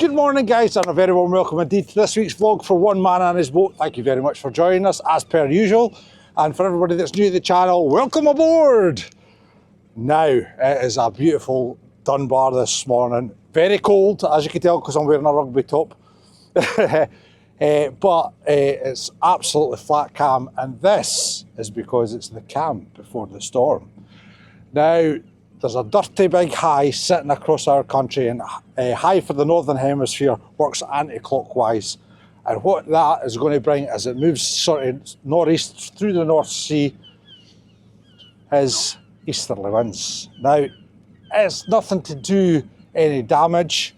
Good morning guys, and a very warm welcome indeed to this week's vlog for One Man and His Boat. Thank you very much for joining us as per usual, and for everybody that's new to the channel, welcome aboard. Now it is a beautiful Dunbar this morning, very cold as you can tell because I'm wearing a rugby top. But it's absolutely flat calm, and this is because it's the calm before the storm. Now there's a dirty big high sitting across our country, and high for the northern hemisphere works anti-clockwise, and what that is going to bring as it moves sort of northeast through the North Sea is easterly winds. Now it's nothing to do any damage,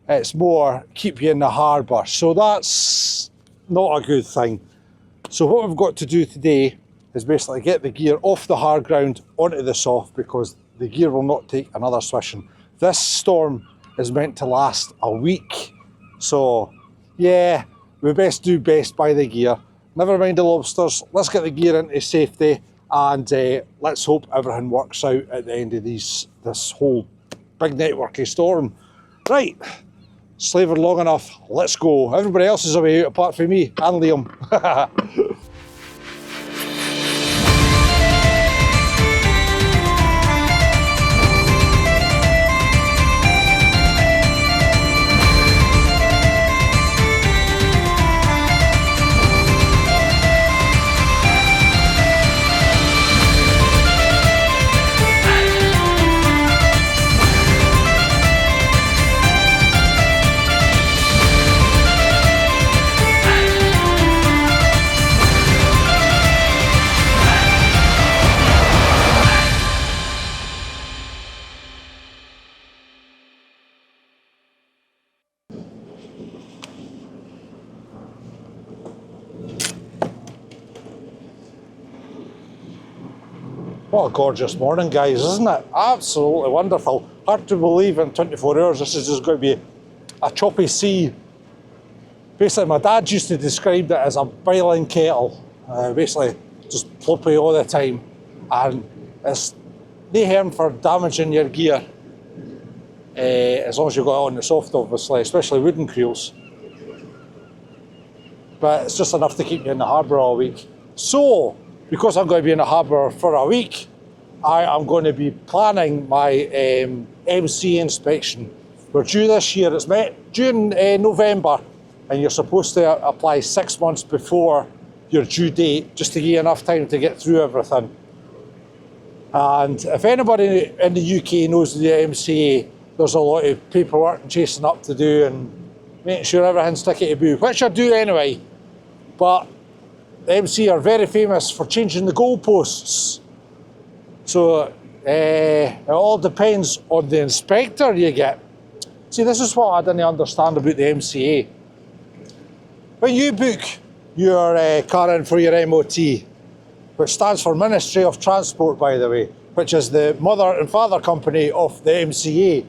it's more keep you in the harbour, so that's not a good thing. So what we've got to do today is basically get the gear off the hard ground onto the soft, because the gear will not take another swishing. This storm is meant to last a week, so yeah, we best do best by the gear. Never mind the lobsters, let's get the gear into safety, and let's hope everything works out at the end of this whole big networky storm. Right, slavered long enough, let's go. Everybody else is away apart from me and Liam. What a gorgeous morning, guys, isn't it? Absolutely wonderful. Hard to believe in 24 hours this is just going to be a choppy sea. Basically, my dad used to describe it as a boiling kettle. Basically, just floppy all the time. And it's no harm for damaging your gear, as long as you've got it on the soft, obviously, especially wooden creels. But it's just enough to keep you in the harbour all week. So, because I'm going to be in the harbour for a week, I am going to be planning my MC inspection. We're due this year, it's due in November, and you're supposed to apply 6 months before your due date, just to give you enough time to get through everything. And if anybody in the UK knows the MCA, there's a lot of paperwork and chasing up to do and making sure everything's tickety-boo, which I do anyway. But the MC are very famous for changing the goalposts. So it all depends on the inspector you get. See, this is what I didn't understand about the MCA. When you book your car in for your MOT, which stands for Ministry of Transport, by the way, which is the mother and father company of the MCA,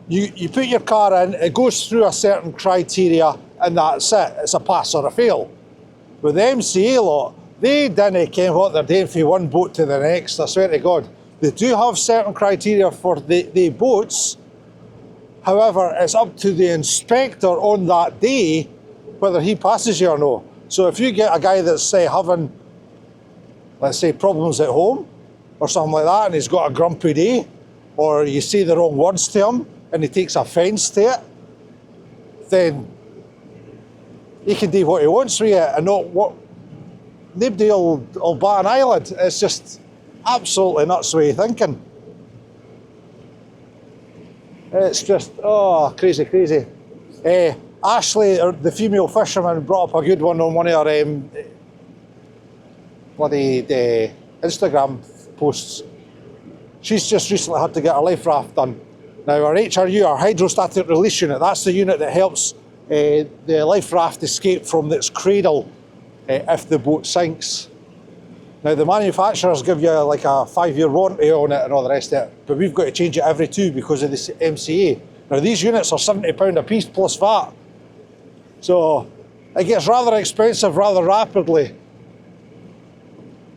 you put your car in, it goes through a certain criteria, and that's it, it's a pass or a fail. With the MCA lot, they didn't care what they're doing from one boat to the next, I swear to God. They do have certain criteria for the boats, however, it's up to the inspector on that day whether he passes you or no. So if you get a guy that's having, let's say, problems at home, or something like that, and he's got a grumpy day, or you say the wrong words to him, and he takes offence to it, then he can do what he wants with it, and not what nobody will bat an eyelid. It's just absolutely nuts way of thinking. It's just, oh, crazy, crazy. Ashley, the female fisherman, brought up a good one on one of her bloody Instagram posts. She's just recently had to get her life raft done. Now our HRU, our hydrostatic release unit, that's the unit that helps the life raft escape from its cradle if the boat sinks. Now the manufacturers give you like a 5-year warranty on it and all the rest of it, but we've got to change it every 2 because of the MCA. Now these units are £70 a piece plus VAT, so it gets rather expensive rather rapidly.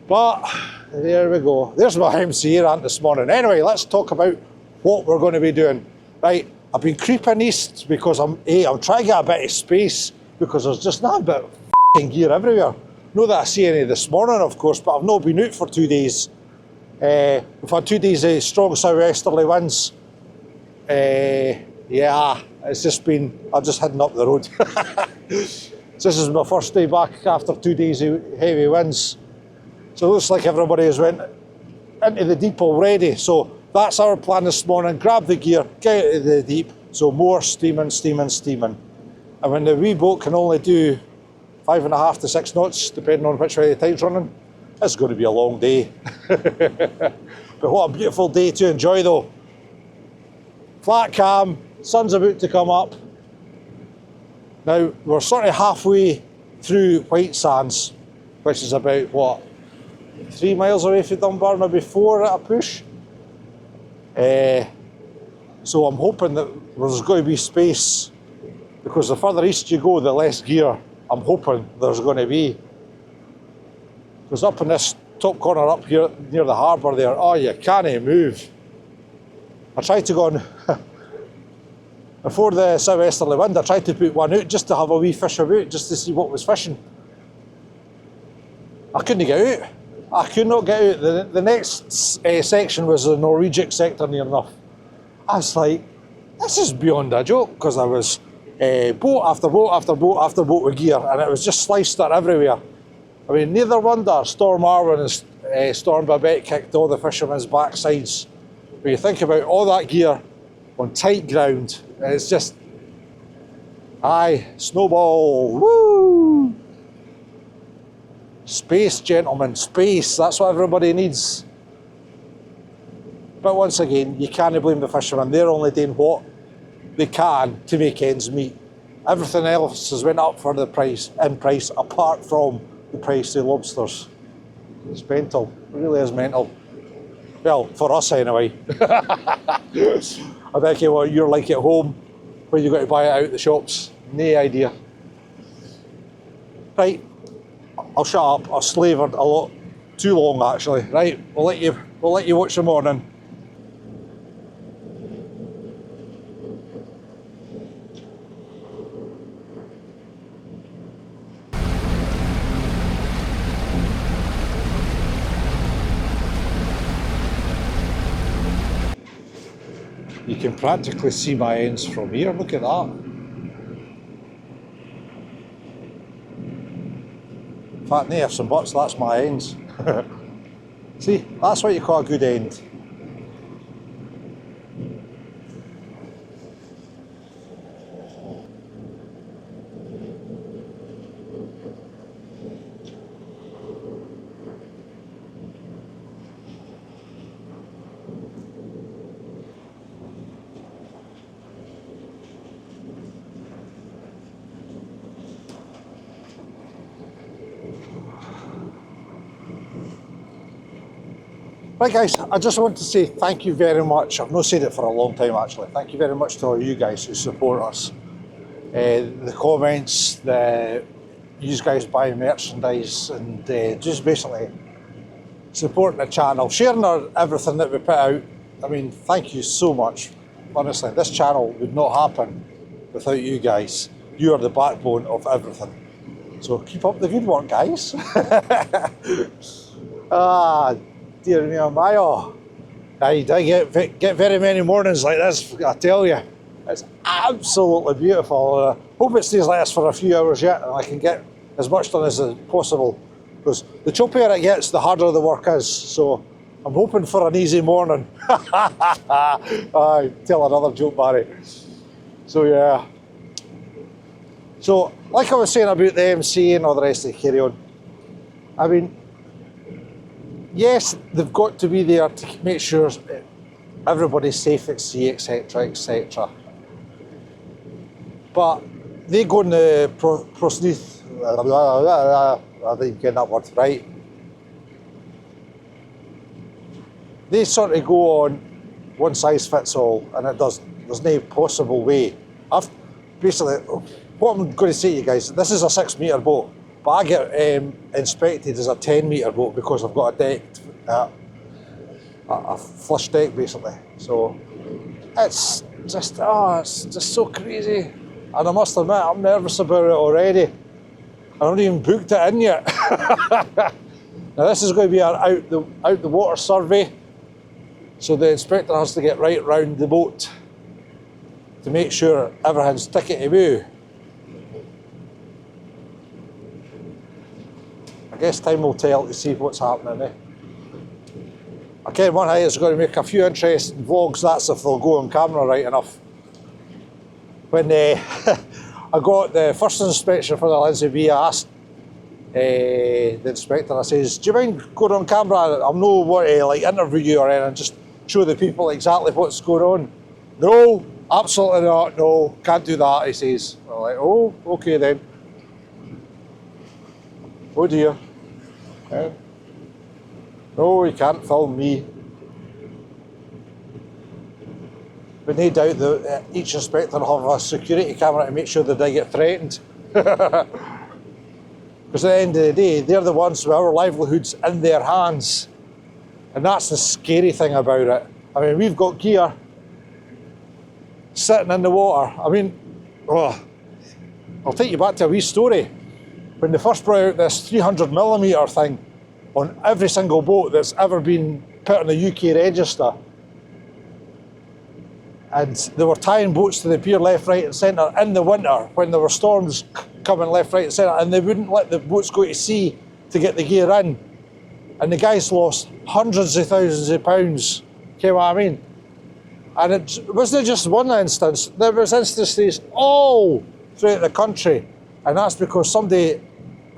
But there we go, there's my MCA rant this morning. Anyway, let's talk about what we're going to be doing. Right, I've been creeping east because I'm trying to get a bit of space because there's just not a bit of f***ing gear everywhere. Not that I see any this morning, of course, but I've not been out for 2 days. We've had 2 days of strong southwesterly winds. Yeah, it's just been, I've just heading up the road. So this is my first day back after 2 days of heavy winds. So it looks like everybody has went into the deep already. So that's our plan this morning. Grab the gear, get out of the deep. So more steaming, steaming, steaming. And when the wee boat can only do 5.5 to 6 knots, depending on which way the tide's running, it's going to be a long day. But what a beautiful day to enjoy though. Flat calm, sun's about to come up. Now, we're sort of halfway through White Sands, which is about, what, 3 miles away from Dunbar, maybe 4 at a push. So I'm hoping that there's going to be space, because the further east you go, the less gear I'm hoping there's going to be. Because up in this top corner up here near the harbour there, oh, you can't move. I tried to go on, before the southwesterly wind, I tried to put one out just to have a wee fish about, just to see what was fishing. I couldn't get out. I could not get out. The next section was the Norwegian sector near enough. I was like, this is beyond a joke, because I was boat after boat after boat after boat with gear, and it was just sliced there everywhere. I mean, neither wonder Storm Arwen and Storm Babette kicked all the fishermen's backsides. When you think about all that gear on tight ground, it's just, aye, snowball, woo! Space, gentlemen, space, that's what everybody needs. But once again, you can't blame the fishermen. They're only doing what they can to make ends meet. Everything else has went up for the price, apart from the price of lobsters. It's mental, it really is mental. Well, for us anyway. I don't care what you're like at home, when you've got to buy it out the shops. No idea. Right, I'll shut up. I've slavoured a lot too long actually. Right, we'll let you watch the morning. You can practically see my ends from here, look at that. In fact, no ifs and buts, that's my ends. See, that's what you call a good end. Right guys, I just want to say thank you very much. I've not said it for a long time actually. Thank you very much to all you guys who support us. The comments, you guys buying merchandise, and just basically supporting the channel, sharing everything that we put out. I mean, thank you so much. Honestly, this channel would not happen without you guys. You are the backbone of everything. So keep up the good work, guys. Dear me, oh, I get very many mornings like this, I tell you. It's absolutely beautiful. I hope it stays like this for a few hours yet, and I can get as much done as possible. Because the choppier it gets, the harder the work is. So I'm hoping for an easy morning. Tell another joke, Barry. So yeah. So, like I was saying about the MC and all the rest of the carry on, I mean, yes, they've got to be there to make sure everybody's safe at sea, etc., etc. But they go in the prosnith, I didn't get that word right. They sort of go on one size fits all, and it doesn't. There's no possible way. Basically, what I'm going to say to you guys, this is a 6 metre boat. But I get inspected as a 10 metre boat because I've got a deck, a flush deck basically. So it's Just, oh, it's just so crazy. And I must admit, I'm nervous about it already. I haven't even booked it in yet. Now this is going to be our out the water survey. So the inspector has to get right round the boat to make sure everything's tickety-boo. I guess time will tell to see what's happening, eh? I ken one thing is going to make a few interesting vlogs, that's if they'll go on camera right enough. When I got the first inspection for the Lynsey B, I asked the inspector, I says, do you mind going on camera? I'm no want to like interview you or anything, just show the people exactly what's going on. No, absolutely not, no, can't do that, he says. I'm like, oh, okay then. Oh dear. No, you can't film me. But no doubt that each inspector will have a security camera to make sure that they get threatened. Because at the end of the day, they're the ones with our livelihoods in their hands. And that's the scary thing about it. I mean, we've got gear sitting in the water. I mean, oh, I'll take you back to a wee story. When they first brought out this 300mm thing on every single boat that's ever been put on the UK register, and they were tying boats to the pier left, right and centre in the winter when there were storms coming left, right and centre, and they wouldn't let the boats go to sea to get the gear in. And the guys lost hundreds of thousands of pounds, you know what I mean? And it wasn't just one instance, there was instances all throughout the country, and that's because somebody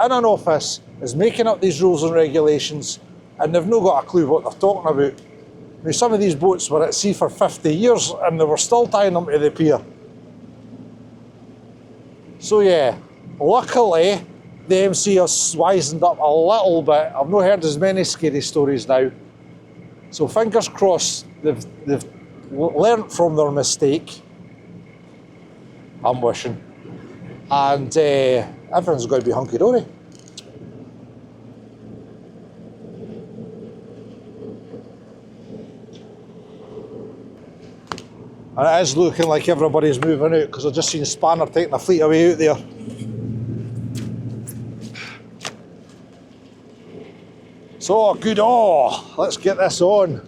in an office is making up these rules and regulations and they've not got a clue what they're talking about. I mean, some of these boats were at sea for 50 years and they were still tying them to the pier. So yeah, luckily the MC has wisened up a little bit. I've not heard as many scary stories now. So fingers crossed they've learnt from their mistake. I'm wishing. And everything's going to be hunky-dory. And it is looking like everybody's moving out because I've just seen Spanner taking a fleet away out there. So good, let's get this on.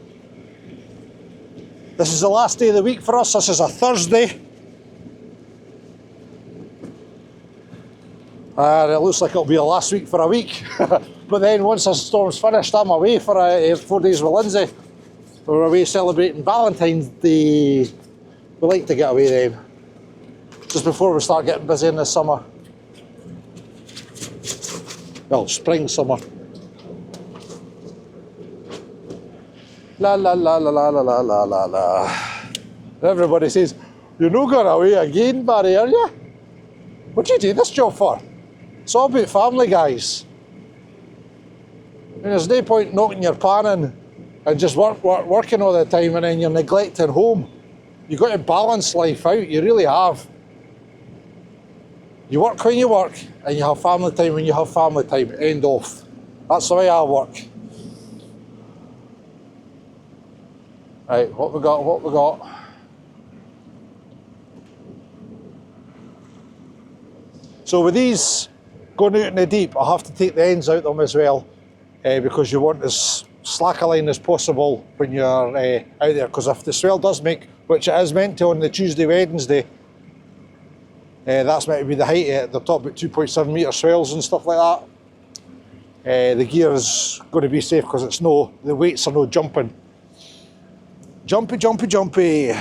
This is the last day of the week for us, this is a Thursday. And it looks like it'll be the last week for a week. But then once the storm's finished, I'm away for 4 days with Lynsey. We're away celebrating Valentine's Day. We like to get away then, just before we start getting busy in the summer. Well, spring, summer. La la la la la la la la la la. Everybody says, you're not going away again, Barry, are you? What do you do this job for? It's all about family, guys. I mean, there's no point knocking your pan in and just working all the time and then you're neglecting home. You've got to balance life out, you really have. You work when you work and you have family time when you have family time, end off. That's the way I work. Right, what we got? So with these going out in the deep, I have to take the ends out of them as well, because you want as slack a line as possible when you're out there, because if the swell does make, which it is meant to on the Tuesday, Wednesday, that's meant to be the height of it. They're talking about 2.7 metre swells and stuff like that. The gear is going to be safe because it's the weights are no jumping. Jumpy, jumpy, jumpy.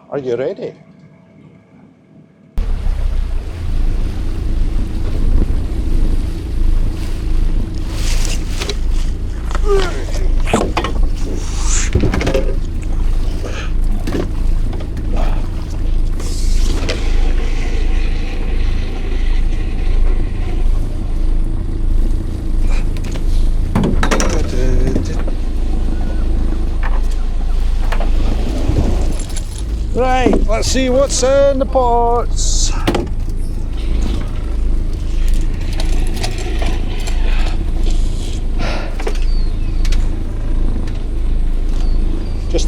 Are you ready? Right, let's see what's in the pots.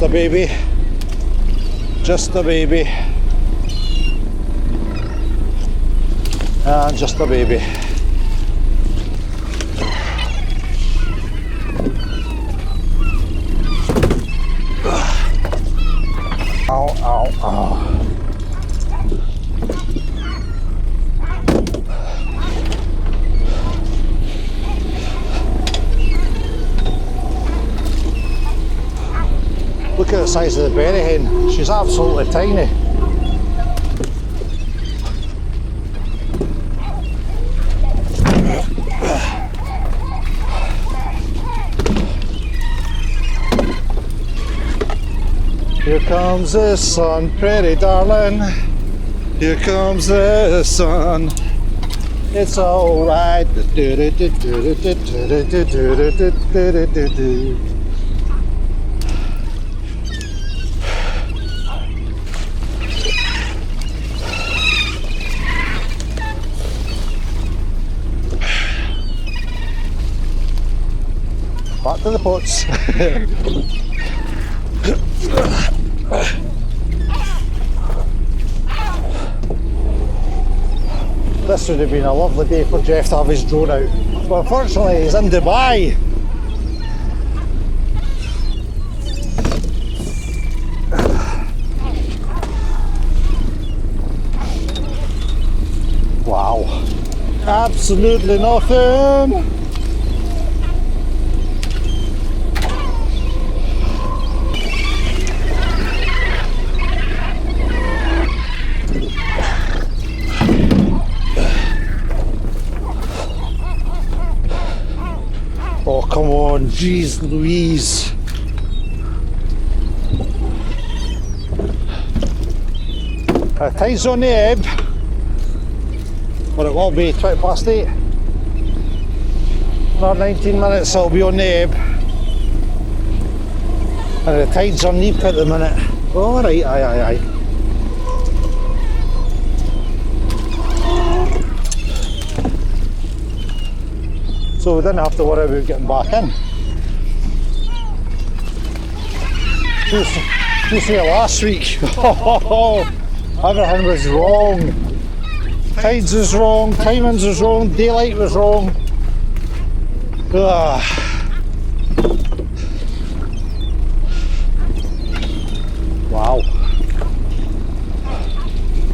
Just a baby. Just a baby. And just a baby. Ow, ow, ow. Look at the size of the berry hen. She's absolutely tiny. Here comes the sun, pretty darling. Here comes the sun. It's alright. Back to the pots. This would have been a lovely day for Jeff to have his drone out, but unfortunately he's in Dubai. Wow, absolutely nothing. Oh, come on, jeez Louise. Tide's on the ebb, but it will be 8:20. Another 19 minutes it'll be on the ebb. And the tide's on neap at the minute. Alright, aye. So we didn't have to worry about getting back in. You see last week, everything was wrong. Tides was wrong, timings was wrong, daylight was wrong. Wow.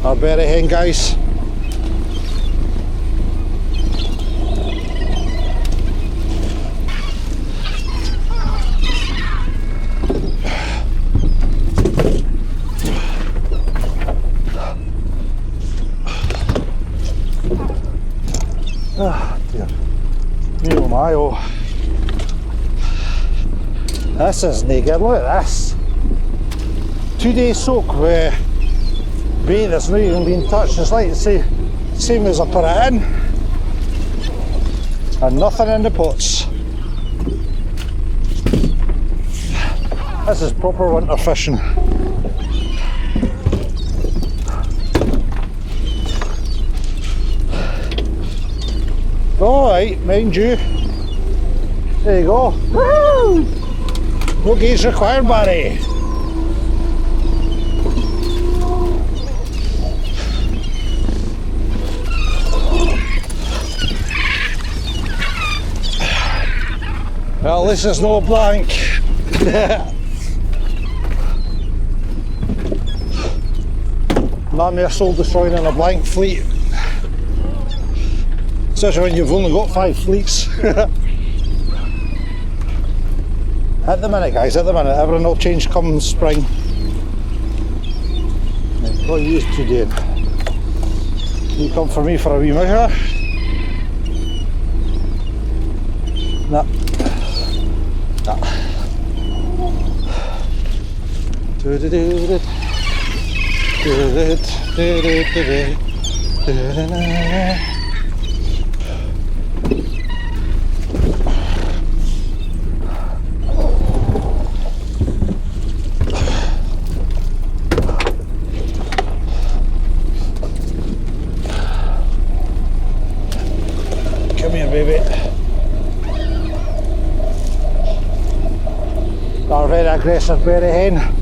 Our berry hen, guys. Ah, dear. Oh my, oh. This is naked, look at this. 2 days soak with bait that's not even been touched. It's like the same as I put it in. And nothing in the pots. This is proper winter fishing. Alright, mind you. There you go. Woo! No gauge required, Barry. Well, at least there's no blank. Not mere soul destroying in a blank fleet. Especially when you've only got 5 fleets. At the minute, guys, at the minute, everything will change come spring. Right, what are you two doing? You come for me for a wee measure? No. No. Come here, baby. Not a very aggressive berry hen.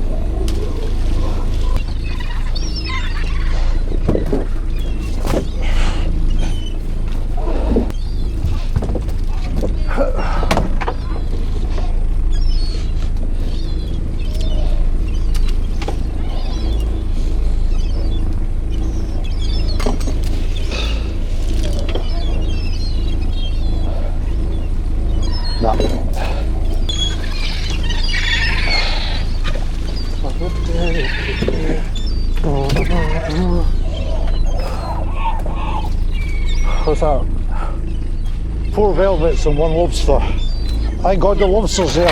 What's that? 4 velvets and 1 lobster. Thank God the lobster's there.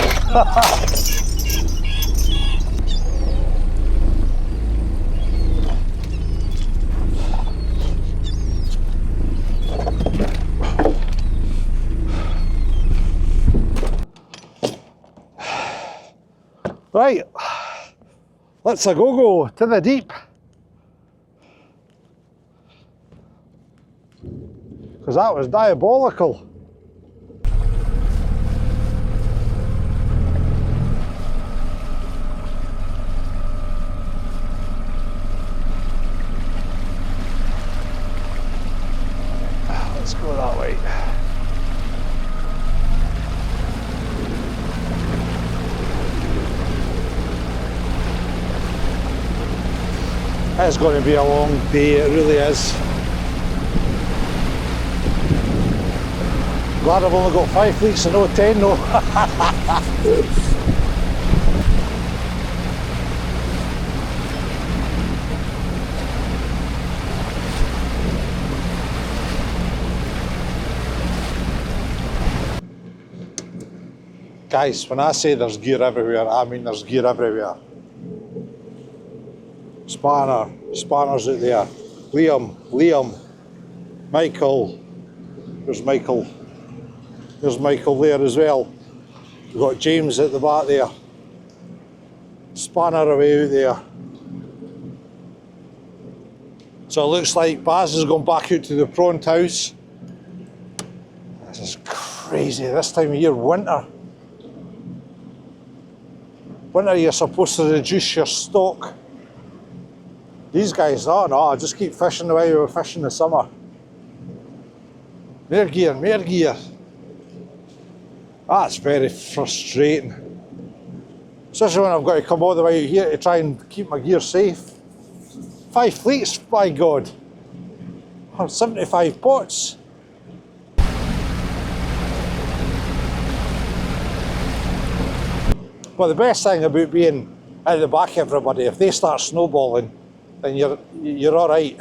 Right, let's go to the deep. Because that was diabolical. Let's go that way. It's going to be a long day, it really is. Glad I've only got 5 fleets and no 10 though. Guys, when I say there's gear everywhere, I mean there's gear everywhere. Spanners out there. Liam, Michael. There's Michael. There's Michael there as well. We've got James at the back there. Spanner away out there. So it looks like Baz has gone back out to the prawn house. This is crazy, this time of year, winter. Winter you're supposed to reduce your stock. These guys, oh no, I just keep fishing the way we were fishing in the summer. More gear. That's very frustrating. Especially when I've got to come all the way out here to try and keep my gear safe. 5 fleets, by God. 75 pots. But the best thing about being at the back of everybody, if they start snowballing, then you're all right.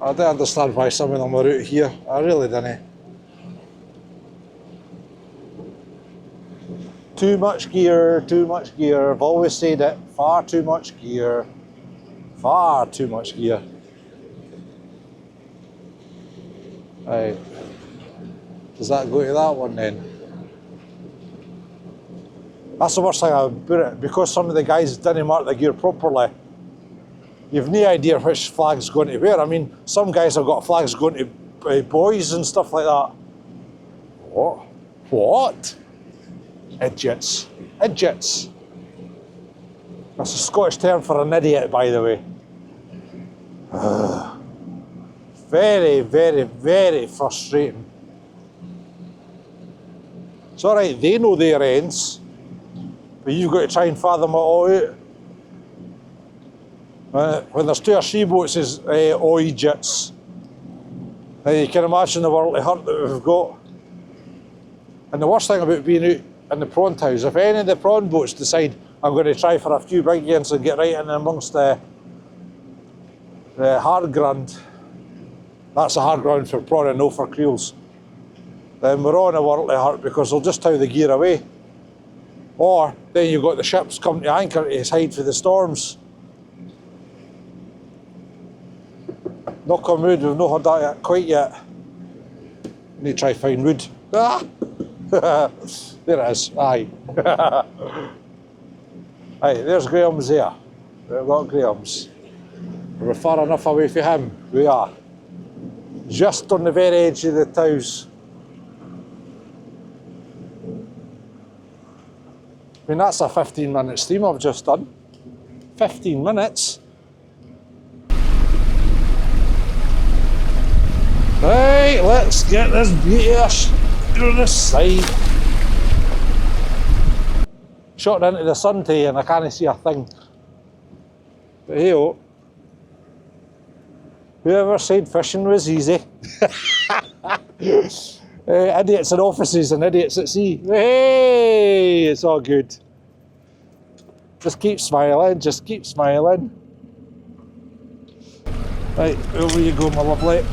I don't understand why some of them are out here. I really don't. Too much gear. I've always said it. Far too much gear. Right. Does that go to that one then? That's the worst thing about it. Because some of the guys didn't mark the gear properly, you've no idea which flag's going to where. I mean, some guys have got flags going to boys and stuff like that. What? Idiots. That's a Scottish term for an idiot, by the way. Very frustrating. It's all right, they know their ends, but you've got to try and fathom it all out. When there's 2 or 3 boats as all Egypts, you can imagine the world of hurt that we've got. And the worst thing about being out in the prawn house, if any of the prawn boats decide I'm going to try for a few big ones and get right in amongst the hard ground, that's a hard ground for prawn and no for creels, then we're on a world of hurt because they'll just tow the gear away. Or then you've got the ships coming to anchor to hide for the storms. Knock on wood, we've not heard that quite yet. Need to try find wood. Ah! There it is, aye. Aye, there's Graham's there. We've got Graham's. We're far enough away from him, we are. Just on the very edge of the tows. mean, that's a 15-minute stream I've just done. 15 minutes. Right, let's get this beauty to the side. Shot into the sun today and I can't see a thing. But hey-oh. Whoever said fishing was easy? Idiots in offices and idiots at sea. Hey, it's all good. Just keep smiling, just keep smiling. Right, over you go, my lovely.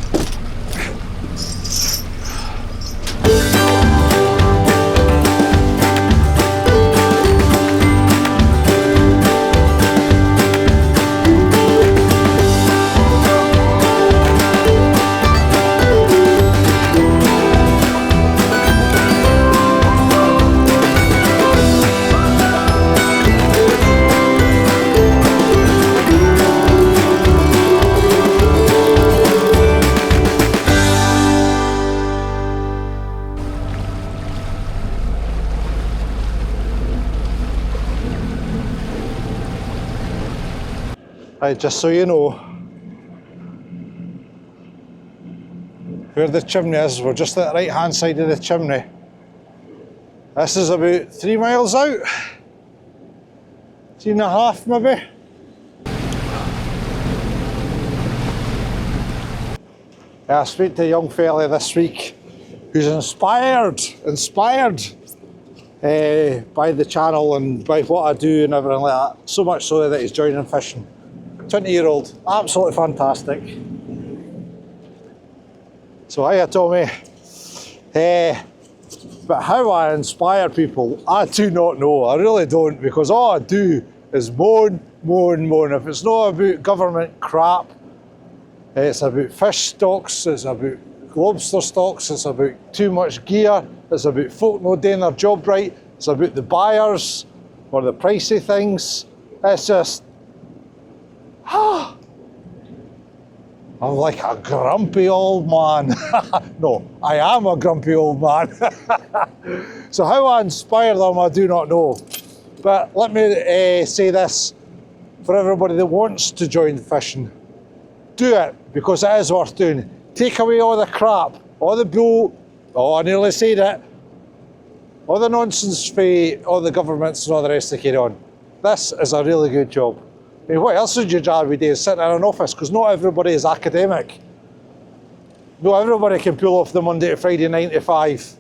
Right, just so you know, where the chimney is, we're just at the right hand side of the chimney. This is about 3 miles out, 3.5 maybe. Yeah, I spoke to a young fella this week who's inspired by the channel and by what I do and everything like that. So much so that he's joining fishing. 20-year-old, absolutely fantastic. So hiya Tommy. But how I inspire people, I do not know. I really don't, because all I do is moan. If it's not about government crap, it's about fish stocks, it's about lobster stocks, it's about too much gear, it's about folk not doing their job right, it's about the buyers or the pricey things. It's just, I'm like a grumpy old man. No, I am a grumpy old man. So how I inspire them, I do not know. But let me say this, for everybody that wants to join fishing, do it, because it is worth doing. Take away all the crap, all the bull, oh, I nearly said it, all the nonsense for all the governments and all the rest to carry on. This is a really good job. I mean, what else would you rather be doing? Sitting in an office, because not everybody is academic. Not everybody can pull off the Monday to Friday 9 to 5. Sit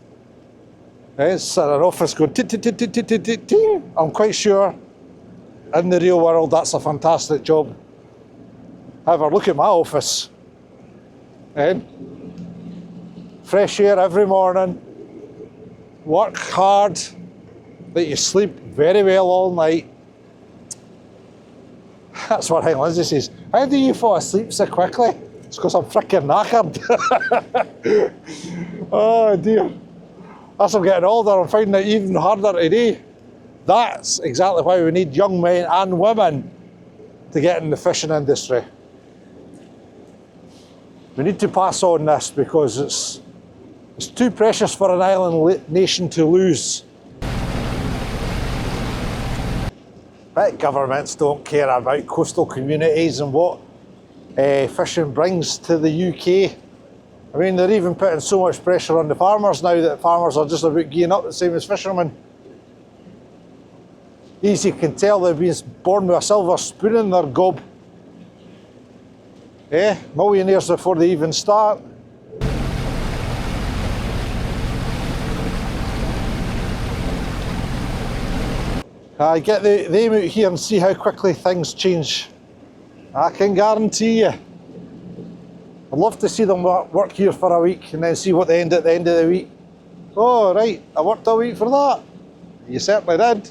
in an office going ting. I'm quite sure in the real world that's a fantastic job. However, look at my office. Fresh air every morning, work hard, that you sleep very well all night. That's what Lynsey says. How do you fall asleep so quickly? It's because I'm fricking knackered. Oh dear. As I'm getting older, I'm finding it even harder today. That's exactly why we need young men and women to get in the fishing industry. We need to pass on this because it's too precious for an island nation to lose. But governments don't care about coastal communities and what fishing brings to the UK. I mean, they're even putting so much pressure on the farmers now that farmers are just about gearing up the same as fishermen. Easy can tell they've been born with a silver spoon in their gob. Millionaires before they even start. I get the aim out here and see how quickly things change. I can guarantee you. I'd love to see them work here for a week and then see what they end at the end of the week. Oh, right, I worked a week for that. You certainly did.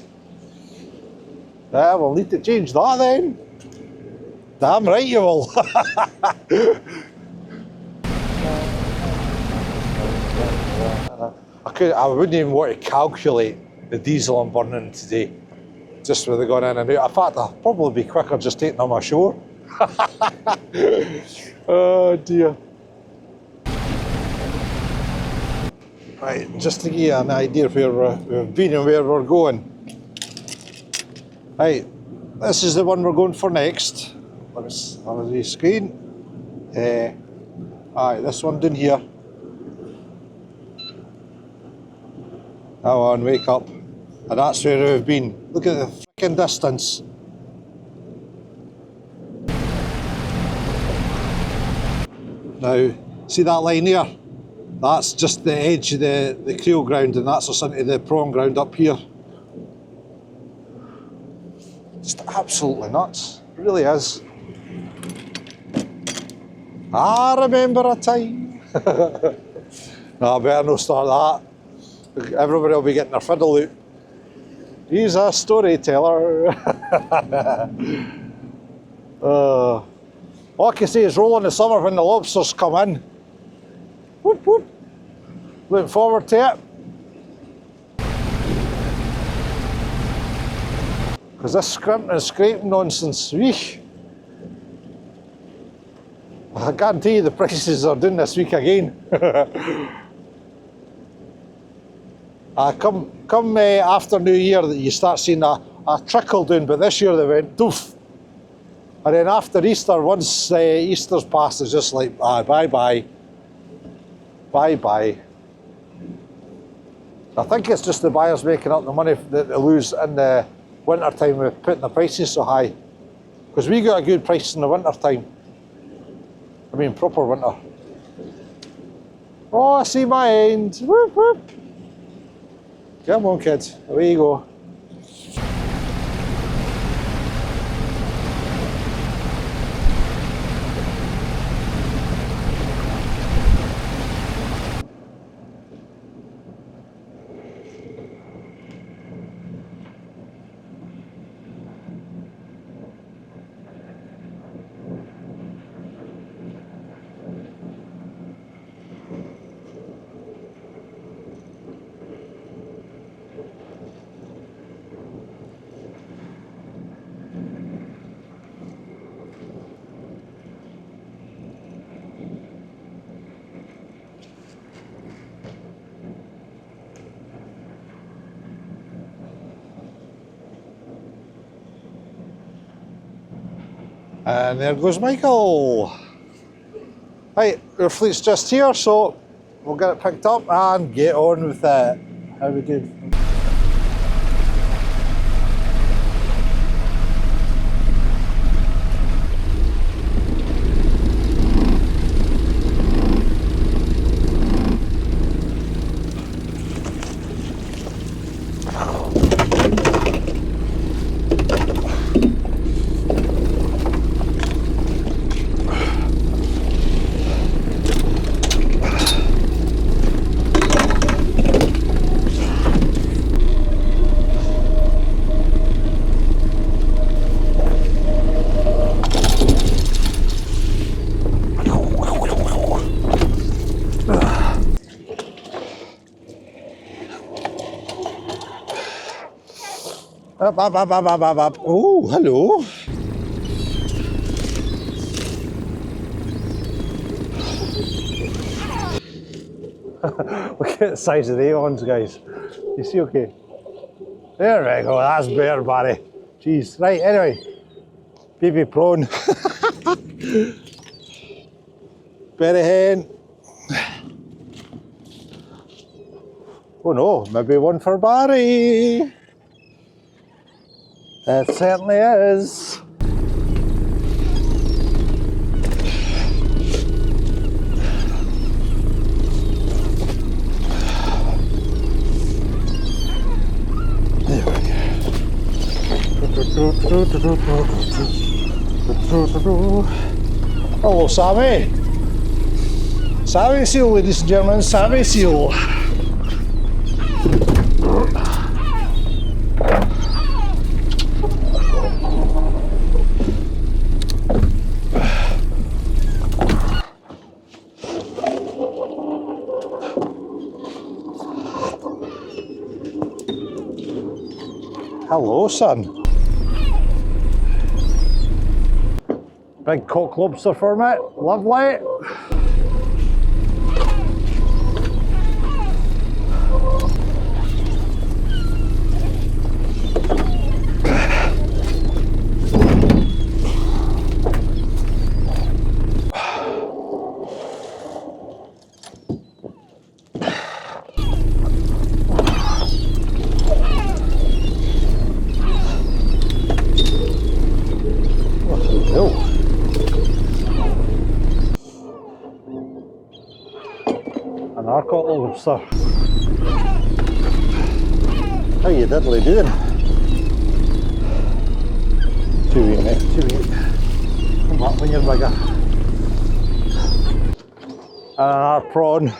We'll need to change that then. Damn right you will. I wouldn't even want to calculate the diesel I'm burning today, just with it going in and out. In fact, I'll probably be quicker just taking them ashore. Oh dear. Right, just to give you an idea of where we've been and where we're going. Right, this is the one we're going for next. Let me have the screen. Aye, this one down here. Come on, wake up. And that's where we've been. Look at the freaking distance. Now, see that line there? That's just the edge of the creel ground, and that's us into the prawn ground up here. Just absolutely nuts. It really is. I remember a time. No, I better not start that. Everybody will be getting their fiddle out. He's a storyteller. All I can say is roll in the summer when the lobsters come in. Whoop whoop. Looking forward to it. Because this scrimping and scraping nonsense, week. I guarantee you the prices are doing this week again. Come after New Year that you start seeing a trickle down, but this year they went doof. And then after Easter, once Easter's passed, it's just like, bye-bye. Bye-bye. I think it's just the buyers making up the money that they lose in the winter time with putting the prices so high. Because we got a good price in the winter time. I mean, proper winter. Oh, I see my end. Whoop, whoop. Come on, kids. Away you go. And there goes Michael. Right, our fleet's just here, so we'll get it picked up and get on with it. How we doing? Oh, hello. Look at the size of the ones, guys. You see okay? There we go, that's better, Barry. Jeez, right, anyway. Baby prawn. Berry hen. Oh no, maybe one for Barry. It certainly is. There we go. Hello, Sammy. Sammy seal, ladies and gentlemen, Sammy seal. Hello, son. Big cock lobster for me. Lovely. narcotic lobster. How you diddly doing? Too wee, mate, too wee. Come back when you're bigger. And our prawn.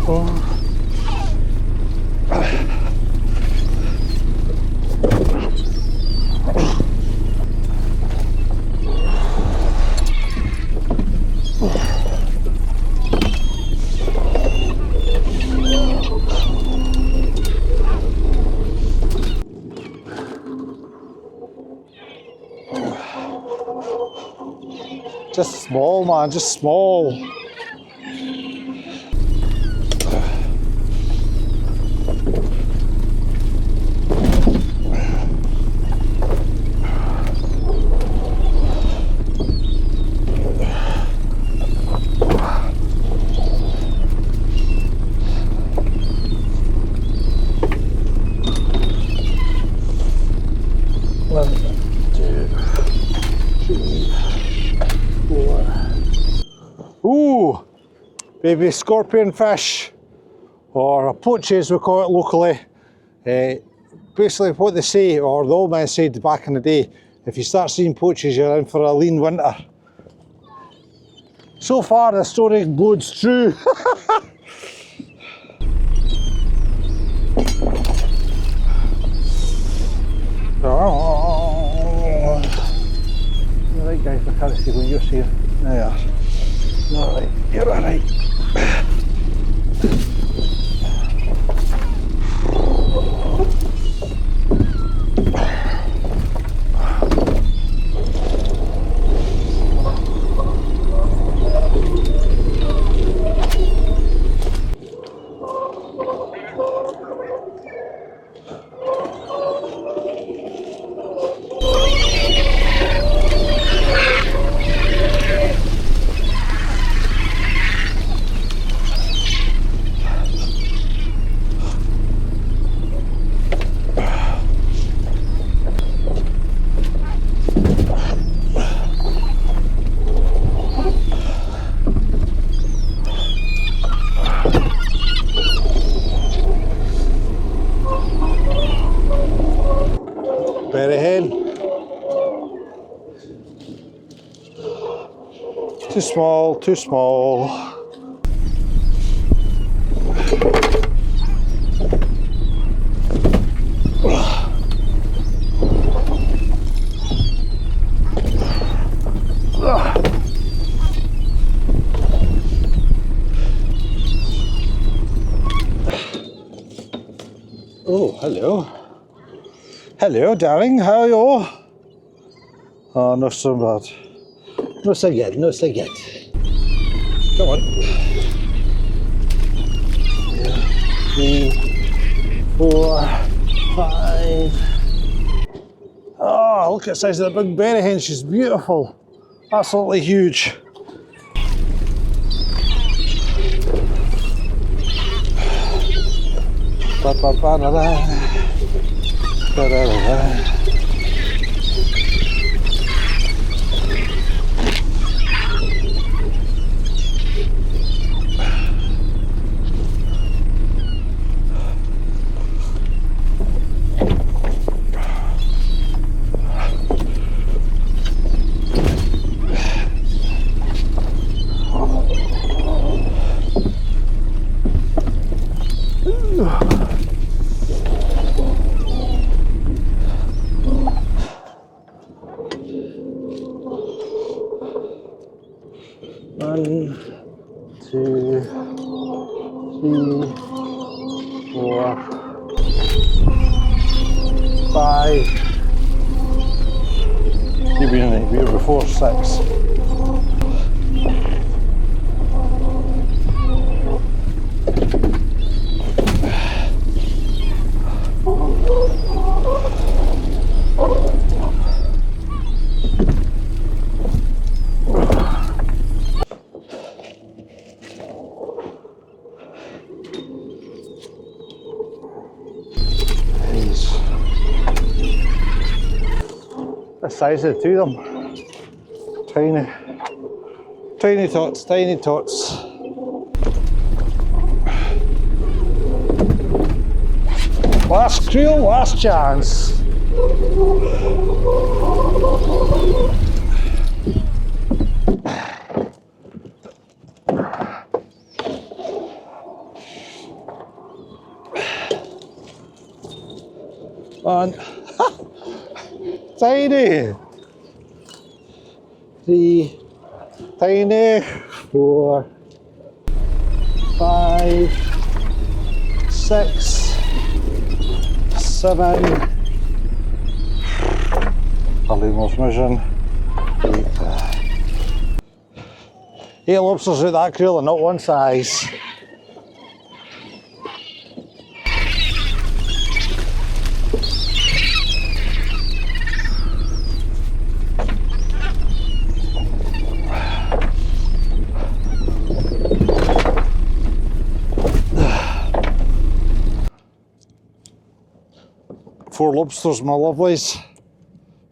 Oh. Just small, man, just small. Ooh, baby scorpion fish, or a poach as we call it locally. Basically what they say, or the old man said back in the day, if you start seeing poaches you're in for a lean winter. So far the story bodes true. You're right guys, I can't see what you're seeing. There you are. Alright, you're alright. Berry hen. Too small, too small. Oh, hello. Hello, darling, how are you? Oh, not so bad. Not so good, not so good. Come on. 3, 4, 5. Oh, look at the size of the big berry hen, she's beautiful. Absolutely huge. One, 2, 3, 4, 5. You've been in here before, 6. The size of the two of them. Tiny. Tiny tots, tiny tots. Last creel, last chance. One. Tiny. 3. Tiny. 4. 5. 6. 7. Early most mission. 8. 8 lobsters out that creel and not one size. Four lobsters, my lovelies.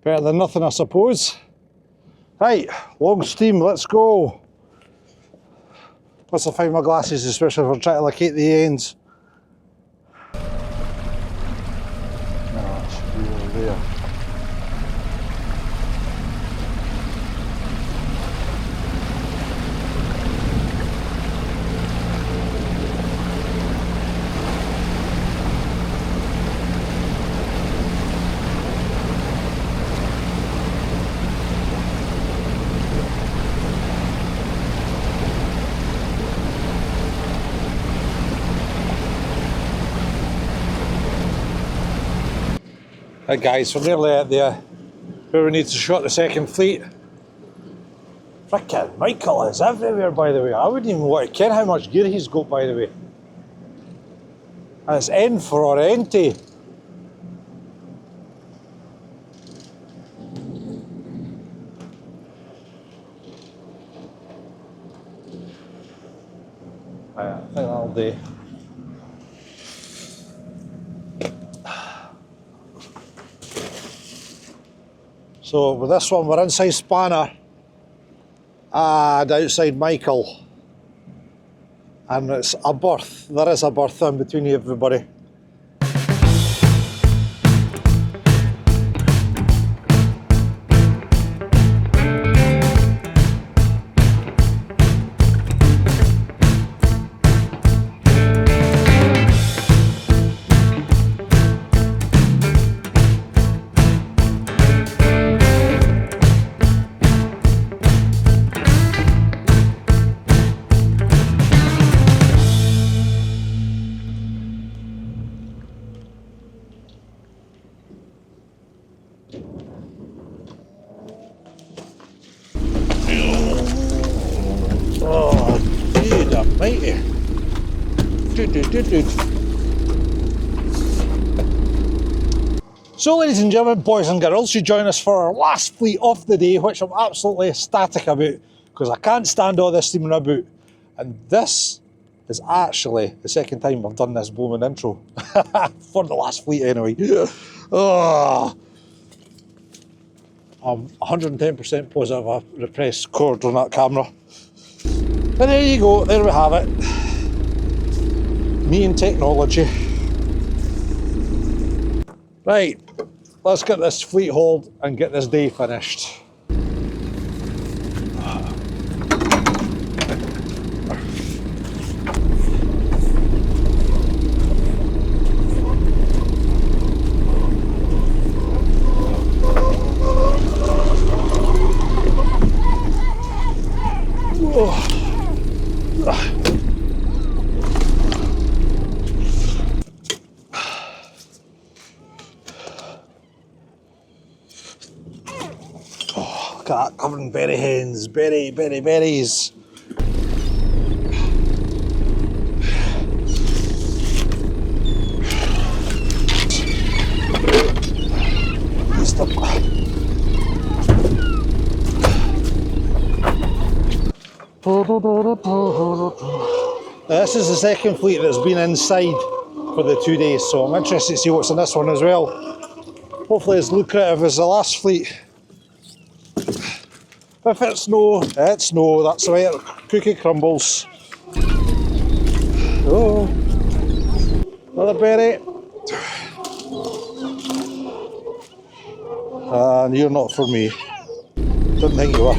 Better than nothing, I suppose. Right, long stream, let's go. Once I find my glasses, especially if I'm trying to locate the ends. No, it should be over there. Right guys, we're nearly at the where we need to shut the second fleet. Frickin' Michael is everywhere, by the way. I wouldn't even want to care how much gear he's got, by the way. And it's N for Oriente. I think that'll do. So with this one, we're inside Spanner and outside Michael. And it's a berth. There is a berth in between everybody. Mighty. So ladies and gentlemen, boys and girls, you join us for our last fleet of the day, which I'm absolutely ecstatic about because I can't stand all this steaming about. And this is actually the second time I've done this blooming intro. For the last fleet anyway. Oh, I'm 110% positive I repressed cord on that camera. But there you go, there we have it. Me and technology. Right, let's get this fleet hauled and get this day finished. Look at that, covered in berry hens, berries. This is the second fleet that's been inside for the 2 days, so I'm interested to see what's in this one as well. Hopefully as lucrative as the last fleet. If it's no, it's no, that's the way it cookie crumbles. Oh, another berry. And you're not for me. Didn't think you were.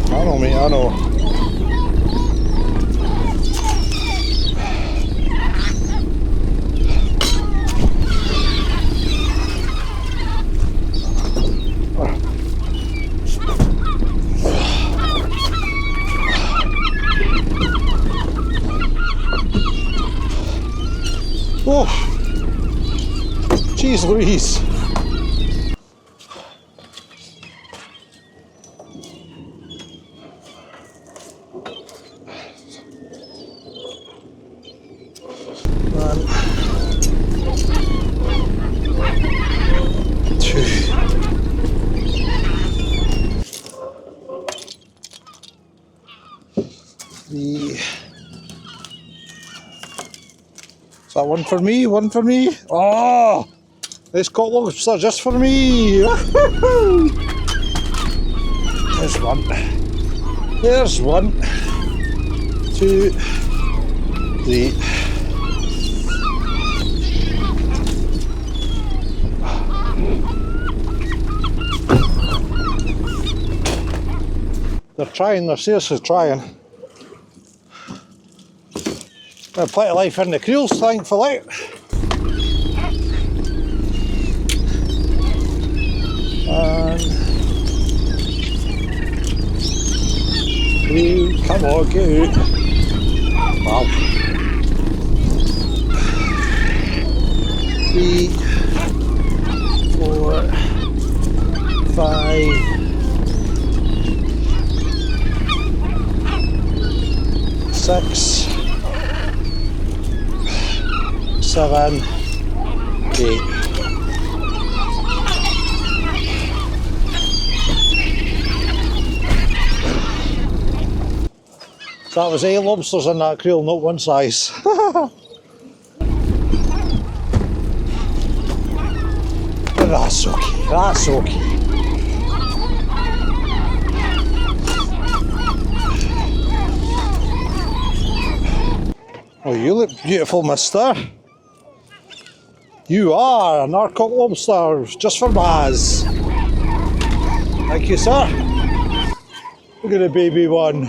I know, mate, I know. Oh, jeez Louise. One, two. Three. Is that one for me? One for me? Oh! This caught lobster just for me! There's one. There's one. Two. Three. They're trying, they're seriously trying. Got plenty of life in the creels, thankfully. And three, come on, get out. Wow. 3, 4, 5, 6, 7, 8. So that was 8 lobsters in that creel, not one size. But that's okay, that's okay. Oh, you look beautiful, mister. You are a narcotic lobster, just for Baz. Thank you, sir. Look at the baby one.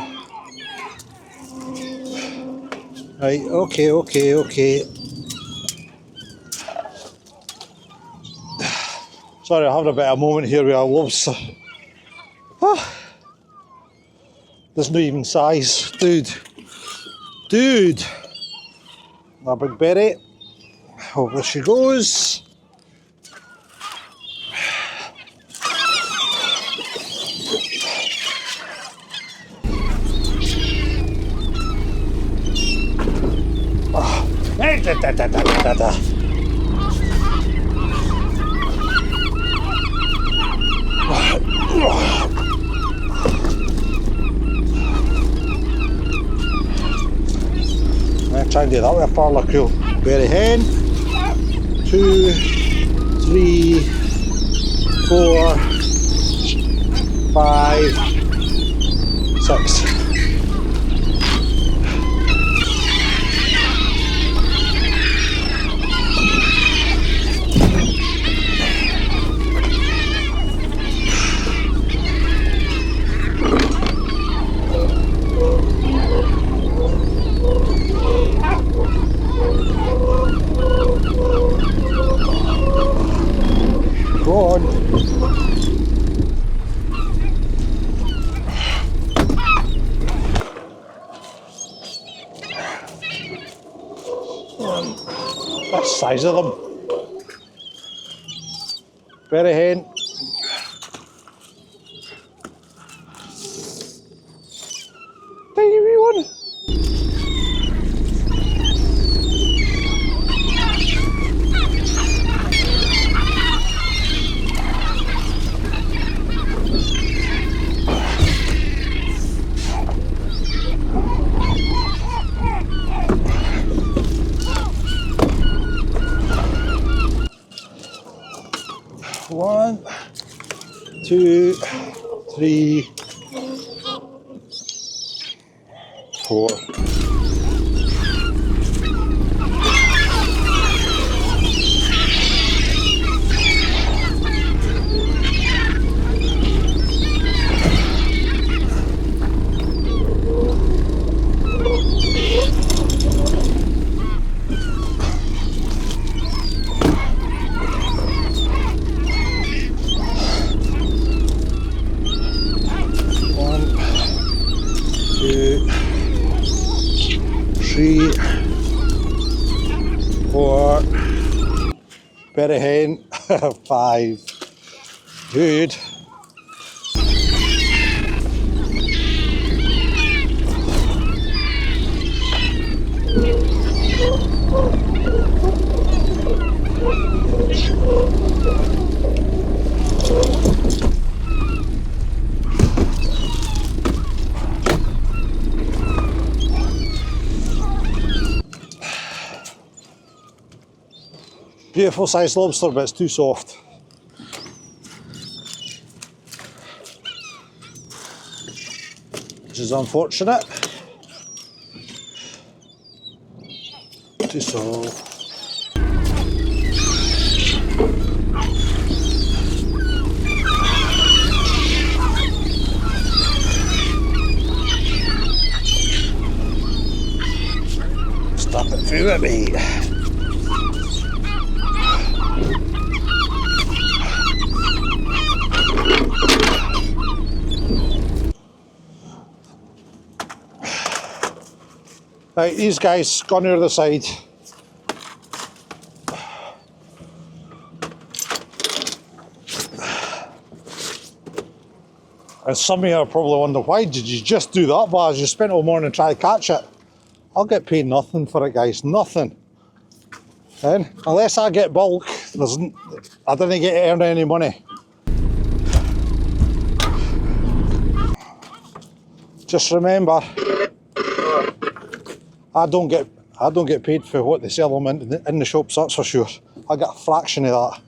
Right, okay, okay, okay. Sorry, I'm having a bit of a moment here with a lobster. Ah. There's no even size, dude. Dude! A big berry. Oh, there she goes. Try and do that with a parlour creel. Berry hen. 2, 3, 4, 5, 6. Go on. That's the size of them. Berry hen. Tiny wee one. 1, 2, 3, 4. Three, 4, better hen, 5, good. Beautiful sized lobster, but it's too soft. Which is unfortunate. Too soft. Stop it through it, mate. Right, these guys gone over the side. And some of you are probably wondering, why did you just do that, Baz? You spent all morning trying to catch it. I'll get paid nothing for it, guys, nothing. And unless I get bulk, I didn't get to earn any money. Just remember, I don't get paid for what they sell them in the shops, that's for sure. I get a fraction of that.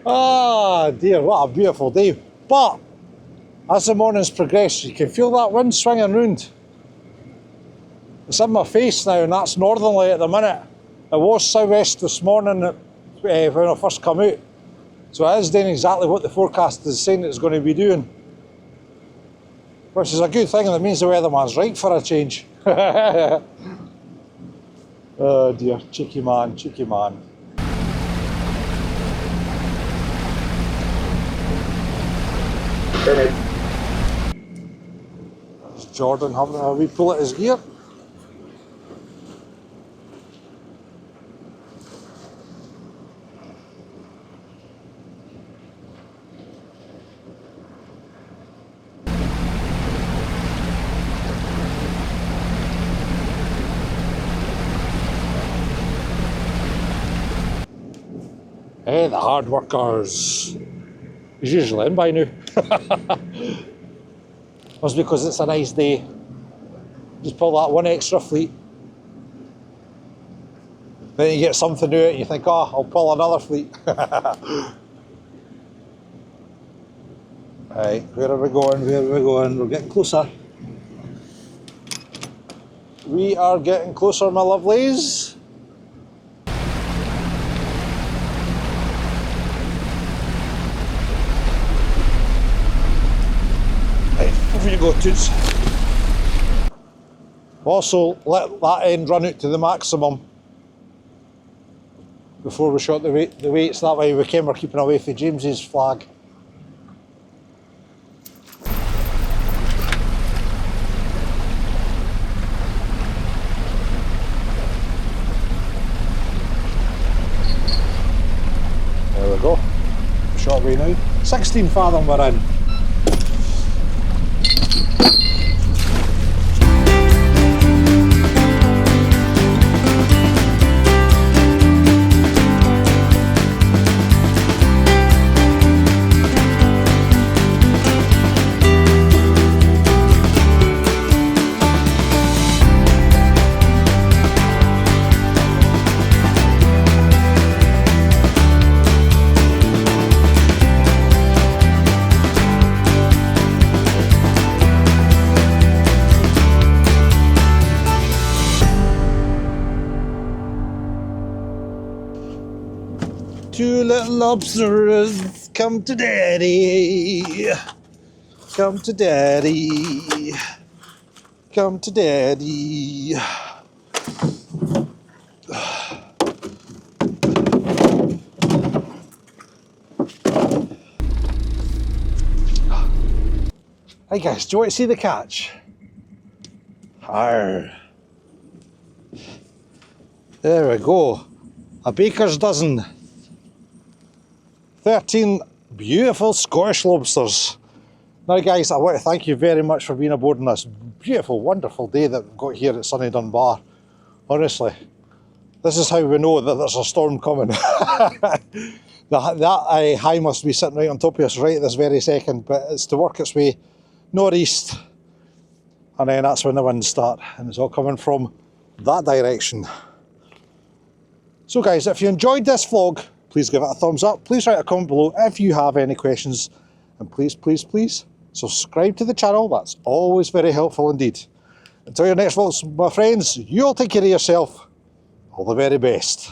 Ah dear, what a beautiful day. But as the morning's progressed, you can feel that wind swinging round. It's in my face now, and that's northerly at the minute. It was southwest this morning when I first come out. So it is doing exactly what the forecast is saying it's going to be doing. Which is a good thing, and it means the weatherman's right for a change. Oh dear, cheeky man, cheeky man. There's Jordan having a wee pull at his gear. Hey, the hard workers. He's usually in by now. That's because it's a nice day. Just pull that one extra fleet. Then you get something to it, you think, oh, I'll pull another fleet. Right, where are we going? Where are we going? We're getting closer. We are getting closer, my lovelies. Over you go, Toots. Also, let that end run out to the maximum before we shot the weights. That way we're keeping away from James's flag. There we go. Shot away now. 16 fathom we're in. Two little lobsters, come to daddy. Come to daddy. Come to daddy. Hey guys, do you want to see the catch? Arr. There we go. A baker's dozen. 13 beautiful Scottish lobsters. Now guys, I want to thank you very much for being aboard on this beautiful, wonderful day that we've got here at sunny Dunbar. Honestly, this is how we know that there's a storm coming. that high must be sitting right on top of us right this very second, but it's to work its way northeast, and then that's when the winds start, and it's all coming from that direction. So guys, if you enjoyed this vlog, please give it a thumbs up. Please write a comment below if you have any questions, and please, please, please subscribe to the channel. That's always very helpful indeed. Until your next vlog, my friends, you all take care of yourself. All the very best.